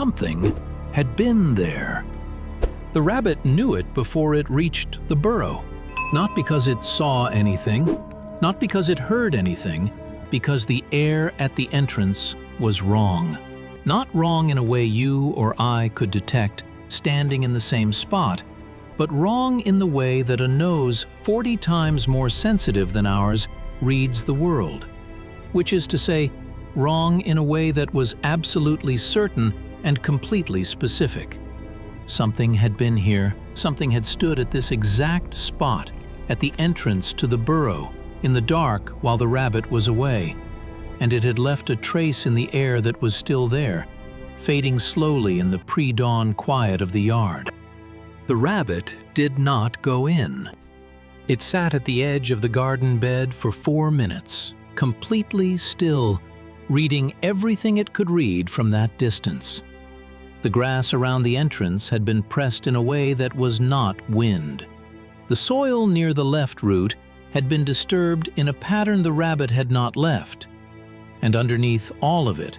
something had been there. The rabbit knew it before it reached the burrow, not because it saw anything, not because it heard anything, because the air at the entrance was wrong. Not wrong in a way you or I could detect standing in the same spot, but wrong in the way that a nose 40 times more sensitive than ours reads the world. Which is to say, wrong in a way that was absolutely certain and completely specific. Something had been here, something had stood at this exact spot, at the entrance to the burrow, in the dark while the rabbit was away, and it had left a trace in the air that was still there, fading slowly in the pre-dawn quiet of the yard. The rabbit did not go in. It sat at the edge of the garden bed for 4 minutes, completely still, reading everything it could read from that distance. The grass around the entrance had been pressed in a way that was not wind. The soil near the left root had been disturbed in a pattern the rabbit had not left. And underneath all of it,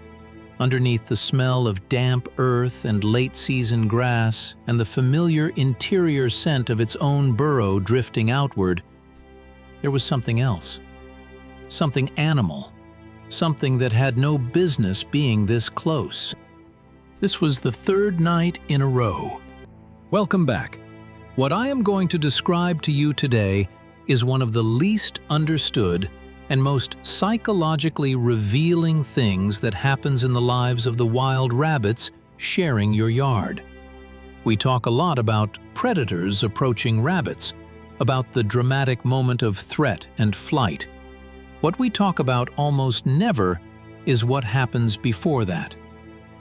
underneath the smell of damp earth and late-season grass and the familiar interior scent of its own burrow drifting outward, there was something else. Something animal. Something that had no business being this close. This was the 3rd night in a row. Welcome back. What I am going to describe to you today is one of the least understood and most psychologically revealing things that happens in the lives of the wild rabbits sharing your yard. We talk a lot about predators approaching rabbits, about the dramatic moment of threat and flight. What we talk about almost never is what happens before that.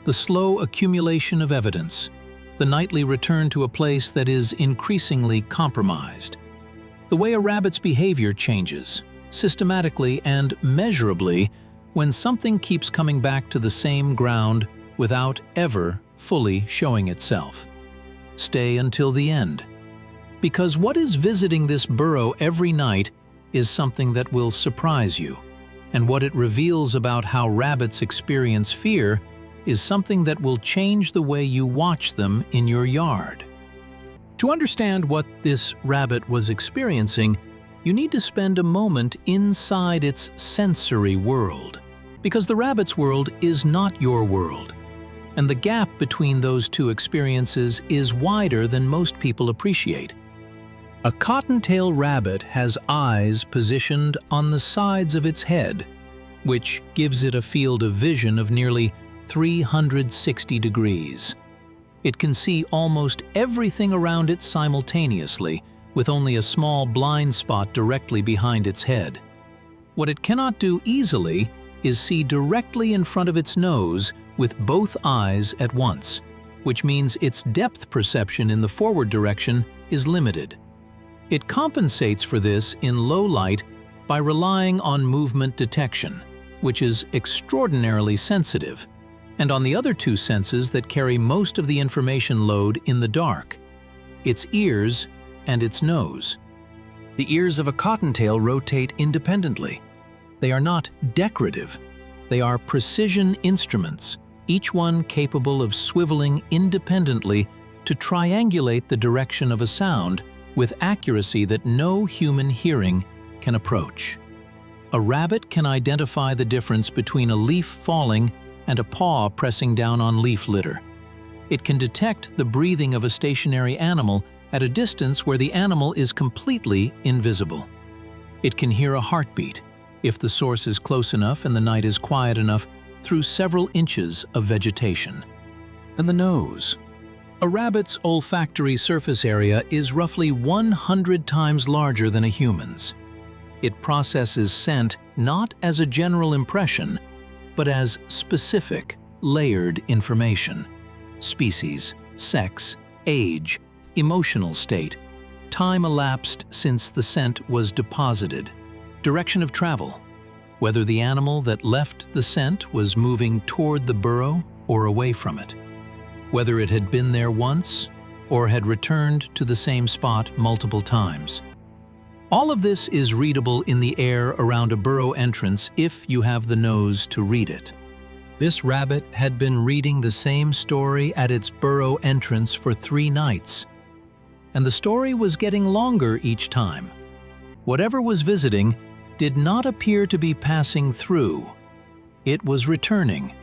The slow accumulation of evidence, the nightly return to a place that is increasingly compromised. The way a rabbit's behavior changes, systematically and measurably, when something keeps coming back to the same ground without ever fully showing itself. Stay until the end. Because what is visiting this burrow every night is something that will surprise you, and what it reveals about how rabbits experience fear is something that will change the way you watch them in your yard. To understand what this rabbit was experiencing, you need to spend a moment inside its sensory world, because the rabbit's world is not your world, and the gap between those two experiences is wider than most people appreciate. A cottontail rabbit has eyes positioned on the sides of its head, which gives it a field of vision of nearly 360 degrees. It can see almost everything around it simultaneously, with only a small blind spot directly behind its head. What it cannot do easily is see directly in front of its nose with both eyes at once, which means its depth perception in the forward direction is limited. It compensates for this in low light by relying on movement detection, which is extraordinarily sensitive, and on the other two senses that carry most of the information load in the dark, its ears and its nose. The ears of a cottontail rotate independently. They are not decorative. They are precision instruments, each one capable of swiveling independently to triangulate the direction of a sound with accuracy that no human hearing can approach. A rabbit can identify the difference between a leaf falling and a paw pressing down on leaf litter. It can detect the breathing of a stationary animal at a distance where the animal is completely invisible. It can hear a heartbeat, if the source is close enough and the night is quiet enough, through several inches of vegetation. And the nose. A rabbit's olfactory surface area is roughly 100 times larger than a human's. It processes scent not as a general impression, but as specific, layered information. Species, sex, age, emotional state, time elapsed since the scent was deposited, direction of travel, whether the animal that left the scent was moving toward the burrow or away from it, whether it had been there once or had returned to the same spot multiple times. All of this is readable in the air around a burrow entrance if you have the nose to read it. This rabbit had been reading the same story at its burrow entrance for 3 nights. And the story was getting longer each time. Whatever was visiting did not appear to be passing through. It was returning.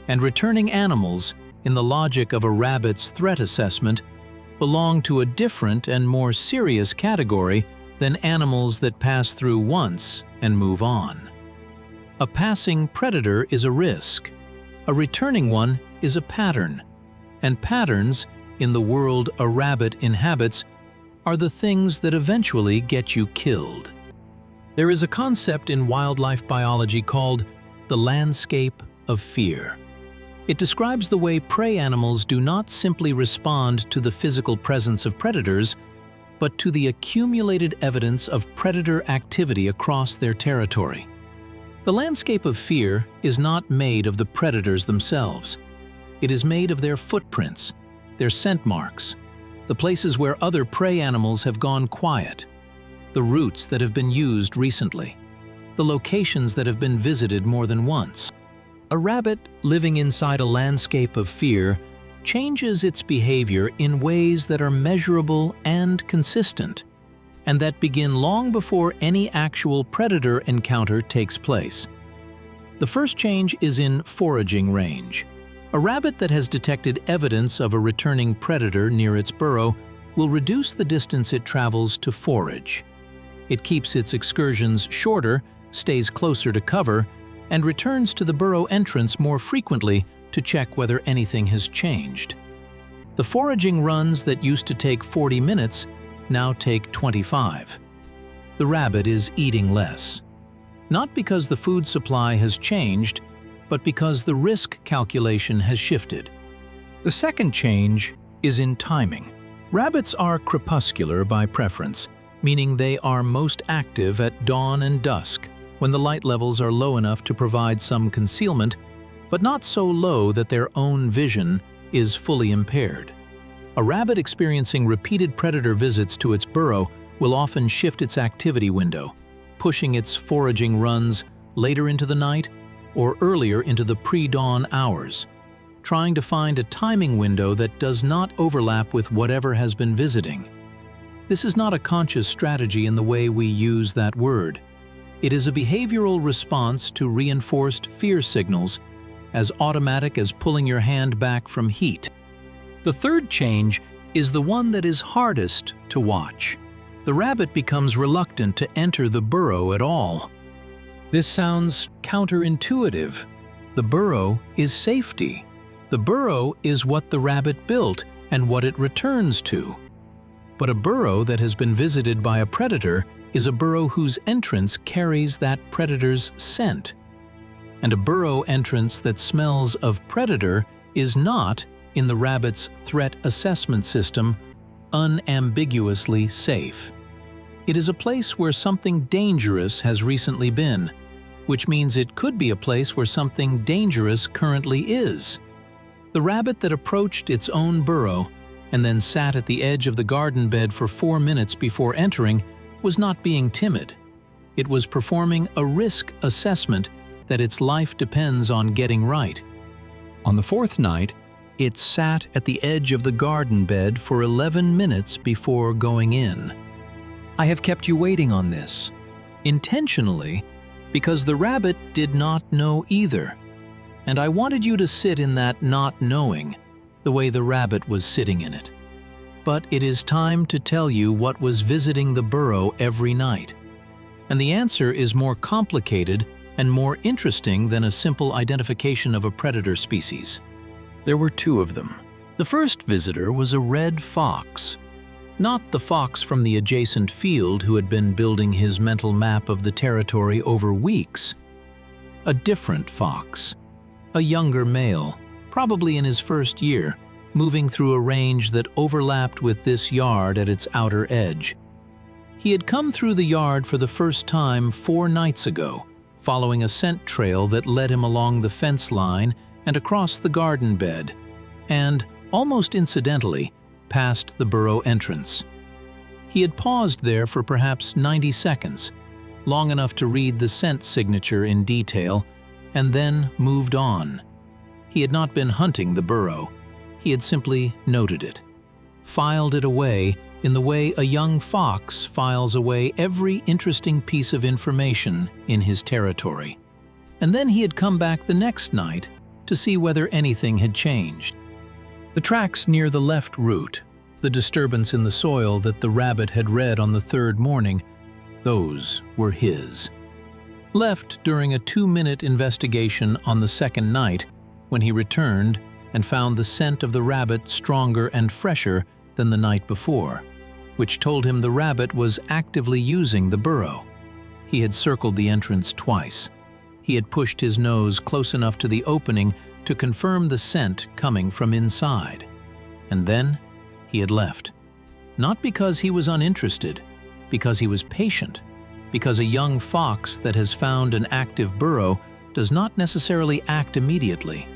And returning animals, in the logic of a rabbit's threat assessment, belong to a different and more serious category than animals that pass through once and move on. A passing predator is a risk. A returning one is a pattern. And patterns, in the world a rabbit inhabits, are the things that eventually get you killed. There is a concept in wildlife biology called the landscape of fear. It describes the way prey animals do not simply respond to the physical presence of predators, but to the accumulated evidence of predator activity across their territory. The landscape of fear is not made of the predators themselves. It is made of their footprints, their scent marks, the places where other prey animals have gone quiet, the routes that have been used recently, the locations that have been visited more than once. A rabbit living inside a landscape of fear changes its behavior in ways that are measurable and consistent, and that begin long before any actual predator encounter takes place. The first change is in foraging range. A rabbit that has detected evidence of a returning predator near its burrow will reduce the distance it travels to forage. It keeps its excursions shorter, stays closer to cover, and returns to the burrow entrance more frequently to check whether anything has changed. The foraging runs that used to take 40 minutes now take 25. The rabbit is eating less. Not because the food supply has changed, but because the risk calculation has shifted. The second change is in timing. Rabbits are crepuscular by preference, meaning they are most active at dawn and dusk, when the light levels are low enough to provide some concealment, but not so low that their own vision is fully impaired. A rabbit experiencing repeated predator visits to its burrow will often shift its activity window, pushing its foraging runs later into the night or earlier into the pre-dawn hours, trying to find a timing window that does not overlap with whatever has been visiting. This is not a conscious strategy in the way we use that word. It is a behavioral response to reinforced fear signals, as automatic as pulling your hand back from heat. The third change is the one that is hardest to watch. The rabbit becomes reluctant to enter the burrow at all. This sounds counterintuitive. The burrow is safety. The burrow is what the rabbit built and what it returns to. But a burrow that has been visited by a predator is a burrow whose entrance carries that predator's scent. And a burrow entrance that smells of predator is not, in the rabbit's threat assessment system, unambiguously safe. It is a place where something dangerous has recently been, which means it could be a place where something dangerous currently is. The rabbit that approached its own burrow and then sat at the edge of the garden bed for 4 minutes before entering was not being timid. It was performing a risk assessment that its life depends on getting right. On the 4th night, it sat at the edge of the garden bed for 11 minutes before going in. I have kept you waiting on this, intentionally, because the rabbit did not know either, and I wanted you to sit in that not knowing, the way the rabbit was sitting in it. But it is time to tell you what was visiting the burrow every night. And the answer is more complicated and more interesting than a simple identification of a predator species. There were 2 of them. The first visitor was a red fox. Not the fox from the adjacent field who had been building his mental map of the territory over weeks. A different fox. A younger male, probably in his first year, moving through a range that overlapped with this yard at its outer edge. He had come through the yard for the first time 4 nights ago, following a scent trail that led him along the fence line and across the garden bed, and, almost incidentally, past the burrow entrance. He had paused there for perhaps 90 seconds, long enough to read the scent signature in detail, and then moved on. He had not been hunting the burrow. He had simply noted it, filed it away in the way a young fox files away every interesting piece of information in his territory. And then he had come back the next night to see whether anything had changed. The tracks near the left root, the disturbance in the soil that the rabbit had read on the third morning, those were his. Left during a 2-minute investigation on the second night, when he returned and found the scent of the rabbit stronger and fresher than the night before, which told him the rabbit was actively using the burrow. He had circled the entrance twice. He had pushed his nose close enough to the opening to confirm the scent coming from inside. And then he had left. Not because he was uninterested, because he was patient, because a young fox that has found an active burrow does not necessarily act immediately.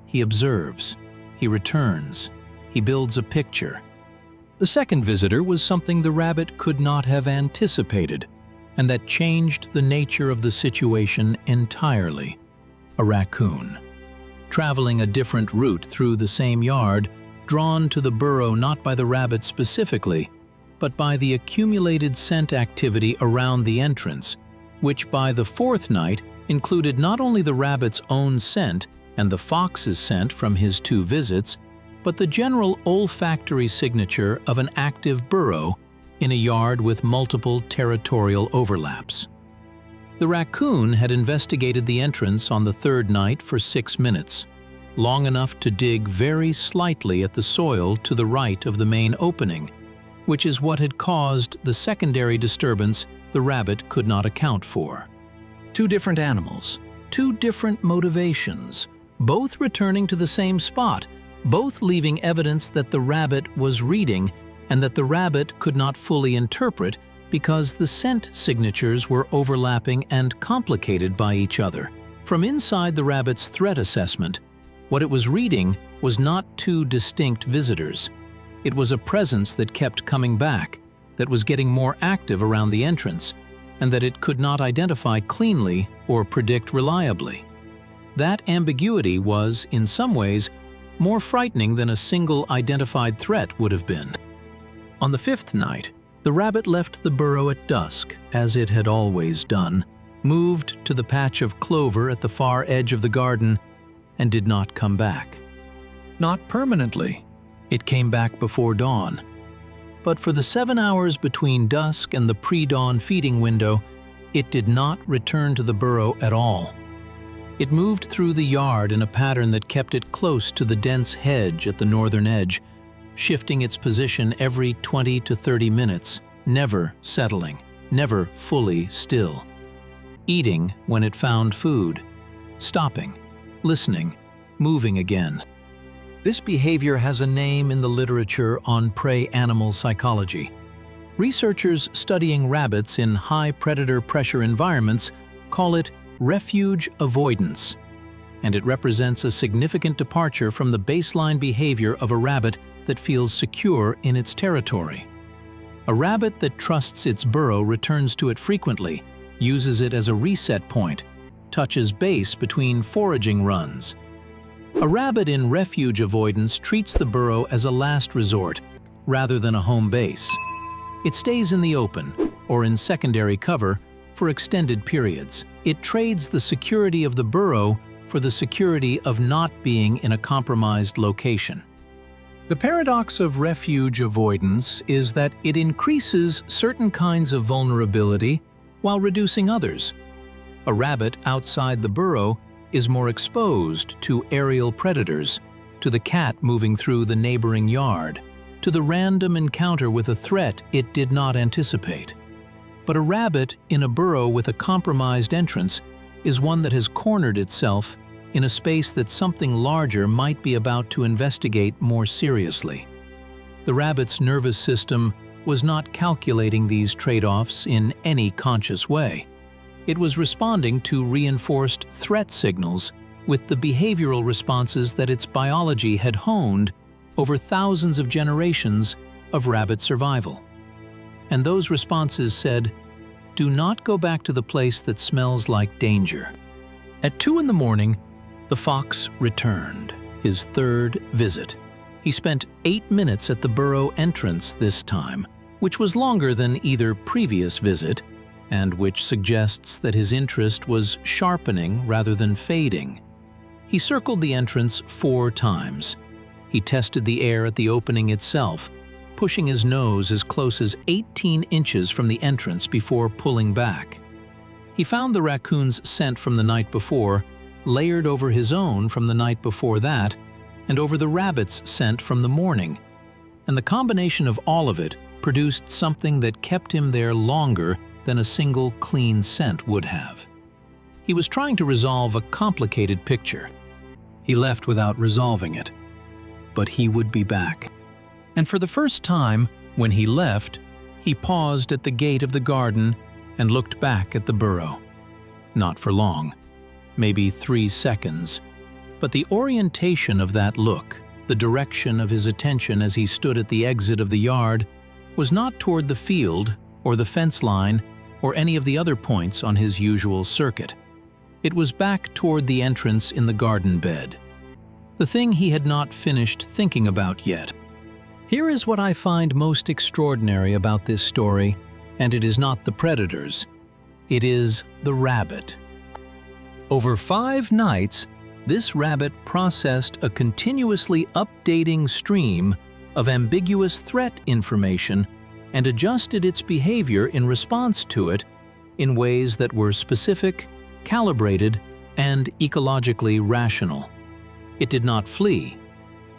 He observes, he returns, he builds a picture. The second visitor was something the rabbit could not have anticipated, and that changed the nature of the situation entirely. A raccoon, traveling a different route through the same yard, drawn to the burrow not by the rabbit specifically, but by the accumulated scent activity around the entrance, which by the fourth night included not only the rabbit's own scent and the fox's scent from his 2 visits, but the general olfactory signature of an active burrow in a yard with multiple territorial overlaps. The raccoon had investigated the entrance on the third night for 6 minutes, long enough to dig very slightly at the soil to the right of the main opening, which is what had caused the secondary disturbance the rabbit could not account for. 2 different animals, 2 different motivations, both returning to the same spot, both leaving evidence that the rabbit was reading and that the rabbit could not fully interpret because the scent signatures were overlapping and complicated by each other. From inside the rabbit's threat assessment, what it was reading was not 2 distinct visitors. It was a presence that kept coming back, that was getting more active around the entrance, and that it could not identify cleanly or predict reliably. That ambiguity was, in some ways, more frightening than a single identified threat would have been. On the 5th night, the rabbit left the burrow at dusk, as it had always done, moved to the patch of clover at the far edge of the garden, and did not come back. Not permanently. It came back before dawn. But for the 7 hours between dusk and the pre-dawn feeding window, it did not return to the burrow at all. It moved through the yard in a pattern that kept it close to the dense hedge at the northern edge, shifting its position every 20 to 30 minutes, never settling, never fully still. Eating when it found food, stopping, listening, moving again. This behavior has a name in the literature on prey animal psychology. Researchers studying rabbits in high predator pressure environments call it refuge avoidance, and it represents a significant departure from the baseline behavior of a rabbit that feels secure in its territory. A rabbit that trusts its burrow returns to it frequently, uses it as a reset point, touches base between foraging runs. A rabbit in refuge avoidance treats the burrow as a last resort rather than a home base. It stays in the open, or in secondary cover, for extended periods. It trades the security of the burrow for the security of not being in a compromised location. The paradox of refuge avoidance is that it increases certain kinds of vulnerability while reducing others. A rabbit outside the burrow is more exposed to aerial predators, to the cat moving through the neighboring yard, to the random encounter with a threat it did not anticipate. But a rabbit in a burrow with a compromised entrance is one that has cornered itself in a space that something larger might be about to investigate more seriously. The rabbit's nervous system was not calculating these trade-offs in any conscious way. It was responding to reinforced threat signals with the behavioral responses that its biology had honed over thousands of generations of rabbit survival. And those responses said, "Do not go back to the place that smells like danger." At 2 in the morning, The fox returned, his third visit. He spent 8 minutes at the burrow entrance this time, which was longer than either previous visit, and which suggests that his interest was sharpening rather than fading. He circled the entrance 4 times. He tested the air at the opening itself, pushing his nose as close as 18 inches from the entrance before pulling back. He found the raccoon's scent from the night before, layered over his own from the night before that, and over the rabbit's scent from the morning, and the combination of all of it produced something that kept him there longer than a single clean scent would have. He was trying to resolve a complicated picture. He left without resolving it, but he would be back. And for the first time, when he left, he paused at the gate of the garden and looked back at the burrow. Not for long, maybe 3 seconds, but the orientation of that look, the direction of his attention as he stood at the exit of the yard, was not toward the field or the fence line or any of the other points on his usual circuit. It was back toward the entrance in the garden bed, the thing he had not finished thinking about yet. Here is what I find most extraordinary about this story, and it is not the predators. It is the rabbit. Over 5 nights, this rabbit processed a continuously updating stream of ambiguous threat information and adjusted its behavior in response to it in ways that were specific, calibrated, and ecologically rational. It did not flee.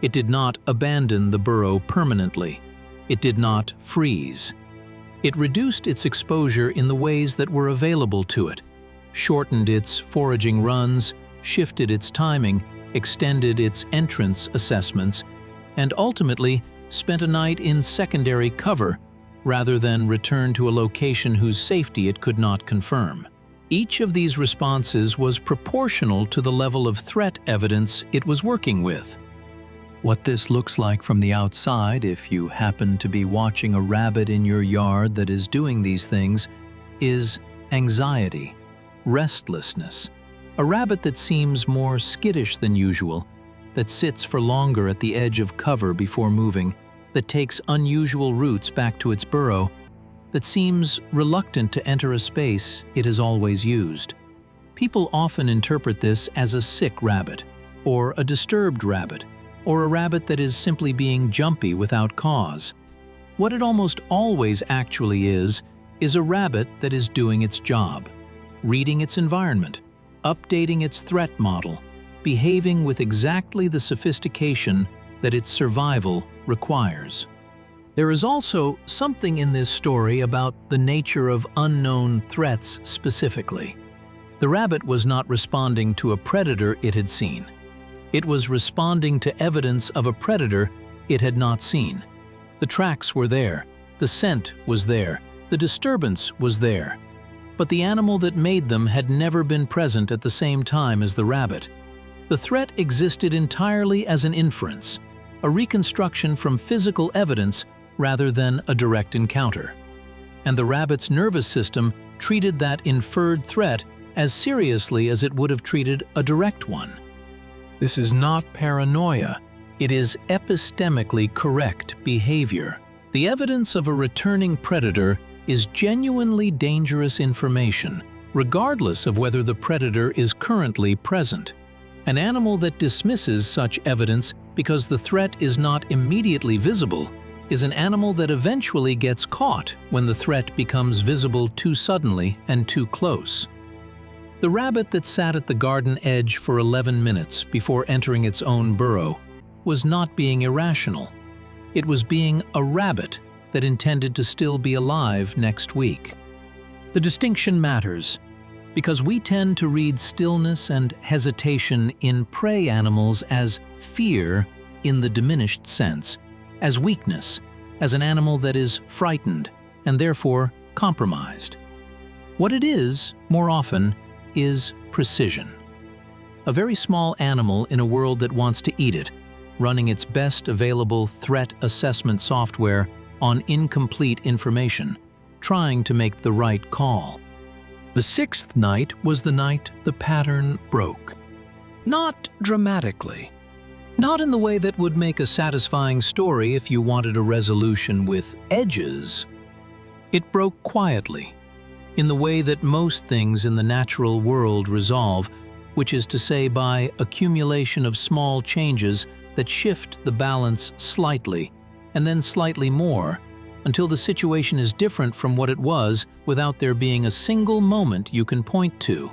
It did not abandon the burrow permanently. It did not freeze. It reduced its exposure in the ways that were available to it, shortened its foraging runs, shifted its timing, extended its entrance assessments, and ultimately spent a night in secondary cover rather than return to a location whose safety it could not confirm. Each of these responses was proportional to the level of threat evidence it was working with. What this looks like from the outside, if you happen to be watching a rabbit in your yard that is doing these things, is anxiety, restlessness, a rabbit that seems more skittish than usual, that sits for longer at the edge of cover before moving, that takes unusual routes back to its burrow, that seems reluctant to enter a space it has always used. People often interpret this as a sick rabbit, or a disturbed rabbit, or a rabbit that is simply being jumpy without cause. What it almost always actually is a rabbit that is doing its job, reading its environment, updating its threat model, behaving with exactly the sophistication that its survival requires. There is also something in this story about the nature of unknown threats specifically. The rabbit was not responding to a predator it had seen. It was responding to evidence of a predator it had not seen. The tracks were there, the scent was there, the disturbance was there. But the animal that made them had never been present at the same time as the rabbit. The threat existed entirely as an inference, a reconstruction from physical evidence rather than a direct encounter. And the rabbit's nervous system treated that inferred threat as seriously as it would have treated a direct one. This is not paranoia. It is epistemically correct behavior. The evidence of a returning predator is genuinely dangerous information, regardless of whether the predator is currently present. An animal that dismisses such evidence because the threat is not immediately visible is an animal that eventually gets caught when the threat becomes visible too suddenly and too close. The rabbit that sat at the garden edge for 11 minutes before entering its own burrow was not being irrational. It was being a rabbit that intended to still be alive next week. The distinction matters because we tend to read stillness and hesitation in prey animals as fear in the diminished sense, as weakness, as an animal that is frightened and therefore compromised. What it is, more often, is precision. A very small animal in a world that wants to eat it, running its best available threat assessment software on incomplete information, trying to make the right call. The 6th night was the night the pattern broke. Not dramatically. Not in the way that would make a satisfying story if you wanted a resolution with edges. It broke quietly, in the way that most things in the natural world resolve, which is to say by accumulation of small changes that shift the balance slightly, and then slightly more, until the situation is different from what it was without there being a single moment you can point to.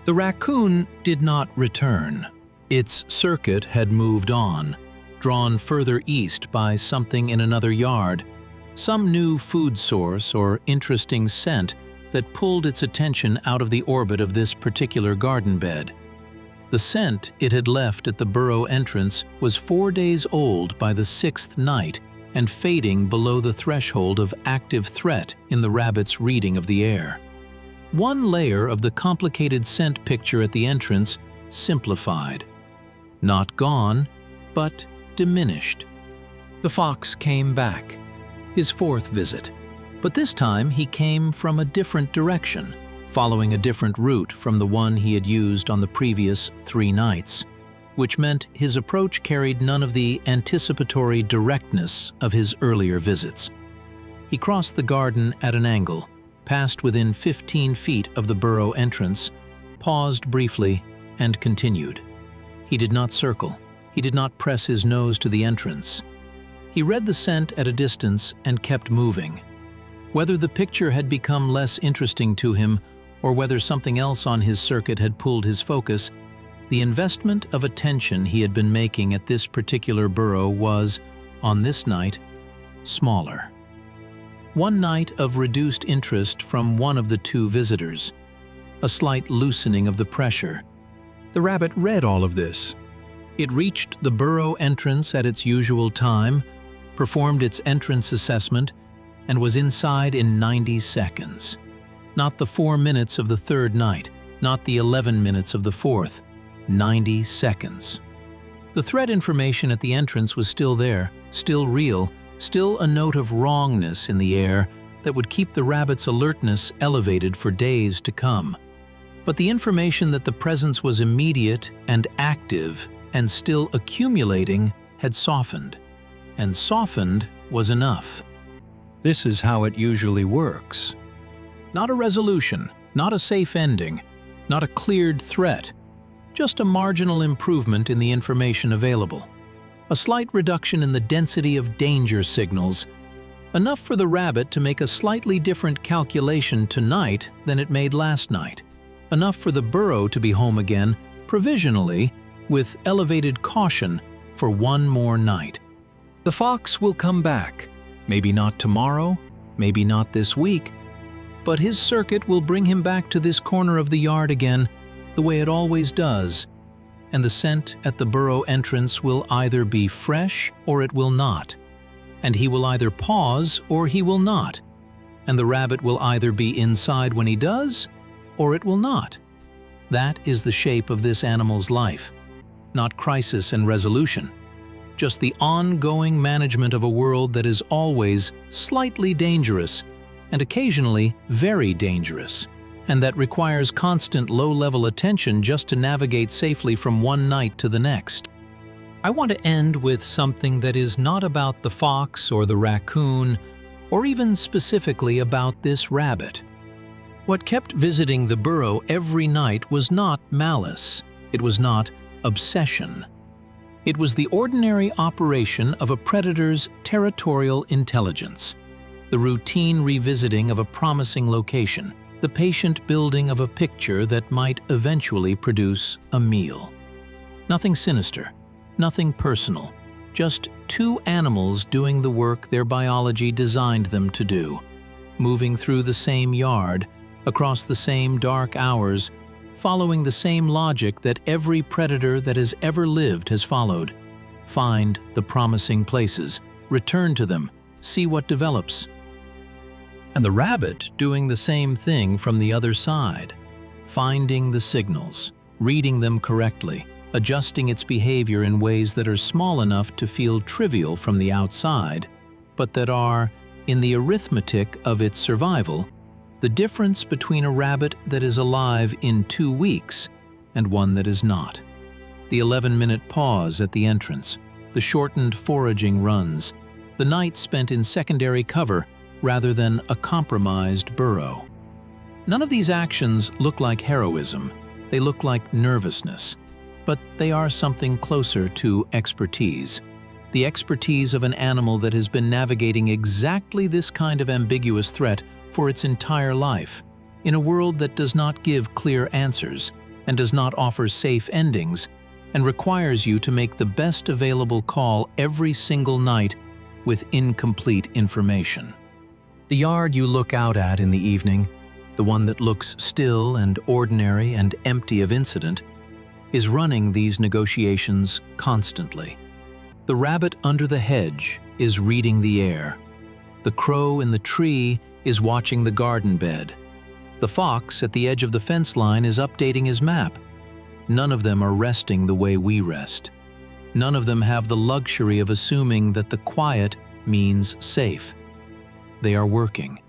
The raccoon did not return. Its circuit had moved on, drawn further east by something in another yard, some new food source or interesting scent that pulled its attention out of the orbit of this particular garden bed. The scent it had left at the burrow entrance was 4 days old by the 6th night and fading below the threshold of active threat in the rabbit's reading of the air. One layer of the complicated scent picture at the entrance simplified. Not gone, but diminished. The fox came back, his 4th visit, but this time he came from a different direction, following a different route from the one he had used on the previous 3 nights, which meant his approach carried none of the anticipatory directness of his earlier visits. He crossed the garden at an angle, passed within 15 feet of the burrow entrance, paused briefly, and continued. He did not circle. He did not press his nose to the entrance. He read the scent at a distance and kept moving. Whether the picture had become less interesting to him or whether something else on his circuit had pulled his focus, the investment of attention he had been making at this particular burrow was, on this night, smaller. One night of reduced interest from one of the 2 visitors, a slight loosening of the pressure. The rabbit read all of this. It reached the burrow entrance at its usual time, performed its entrance assessment, and was inside in 90 seconds. Not the 4 minutes of the 3rd night, not the 11 minutes of the 4th, 90 seconds. The threat information at the entrance was still there, still real, still a note of wrongness in the air that would keep the rabbit's alertness elevated for days to come. But the information that the presence was immediate and active and still accumulating had softened, and softened was enough. This is how it usually works. Not a resolution, not a safe ending, not a cleared threat, just a marginal improvement in the information available. A slight reduction in the density of danger signals, enough for the rabbit to make a slightly different calculation tonight than it made last night. Enough for the burrow to be home again, provisionally, with elevated caution for one more night. The fox will come back, maybe not tomorrow, maybe not this week, but his circuit will bring him back to this corner of the yard again, the way it always does, and the scent at the burrow entrance will either be fresh or it will not, and he will either pause or he will not, and the rabbit will either be inside when he does, or it will not. That is the shape of this animal's life, not crisis and resolution, just the ongoing management of a world that is always slightly dangerous and occasionally very dangerous, and that requires constant low-level attention just to navigate safely from one night to the next. I want to end with something that is not about the fox or the raccoon, or even specifically about this rabbit. What kept visiting the burrow every night was not malice. It was not obsession. It was the ordinary operation of a predator's territorial intelligence, the routine revisiting of a promising location, the patient building of a picture that might eventually produce a meal. Nothing sinister, nothing personal, just 2 animals doing the work their biology designed them to do, moving through the same yard, across the same dark hours, following the same logic that every predator that has ever lived has followed. Find the promising places, return to them, see what develops. And the rabbit doing the same thing from the other side, finding the signals, reading them correctly, adjusting its behavior in ways that are small enough to feel trivial from the outside, but that are, in the arithmetic of its survival, the difference between a rabbit that is alive in 2 weeks and one that is not. The 11-minute pause at the entrance, the shortened foraging runs, the night spent in secondary cover rather than a compromised burrow. None of these actions look like heroism, they look like nervousness, but they are something closer to expertise. The expertise of an animal that has been navigating exactly this kind of ambiguous threat for its entire life, in a world that does not give clear answers and does not offer safe endings, and requires you to make the best available call every single night with incomplete information. The yard you look out at in the evening, the one that looks still and ordinary and empty of incident, is running these negotiations constantly. The rabbit under the hedge is reading the air. The crow in the tree is watching the garden bed. The fox at the edge of the fence line is updating his map. None of them are resting the way we rest. None of them have the luxury of assuming that the quiet means safe. They are working,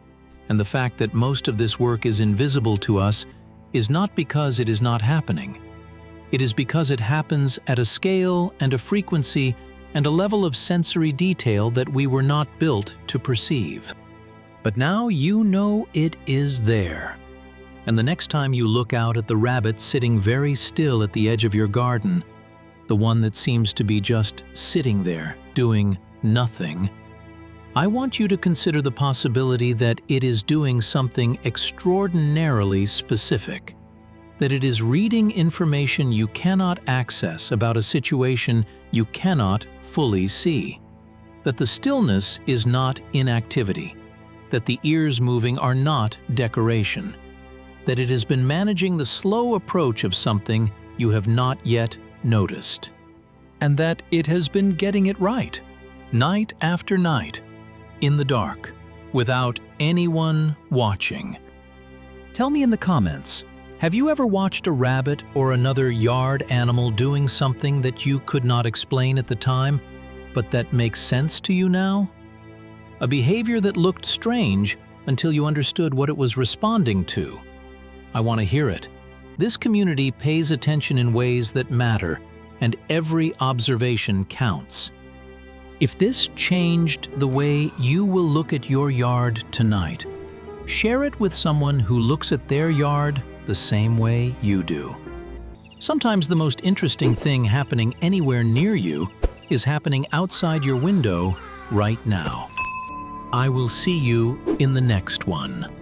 and the fact that most of this work is invisible to us is not because it is not happening. It is because it happens at a scale and a frequency and a level of sensory detail that we were not built to perceive. But now you know it is there. And the next time you look out at the rabbit sitting very still at the edge of your garden, the one that seems to be just sitting there, doing nothing, I want you to consider the possibility that it is doing something extraordinarily specific, that it is reading information you cannot access about a situation you cannot fully see, that the stillness is not inactivity, that the ears moving are not decoration, that it has been managing the slow approach of something you have not yet noticed, and that it has been getting it right, night after night, in the dark, without anyone watching. Tell me in the comments, have you ever watched a rabbit or another yard animal doing something that you could not explain at the time, but that makes sense to you now? A behavior that looked strange until you understood what it was responding to. I want to hear it. This community pays attention in ways that matter, and every observation counts. If this changed the way you will look at your yard tonight, share it with someone who looks at their yard the same way you do. Sometimes the most interesting thing happening anywhere near you is happening outside your window right now. I will see you in the next one.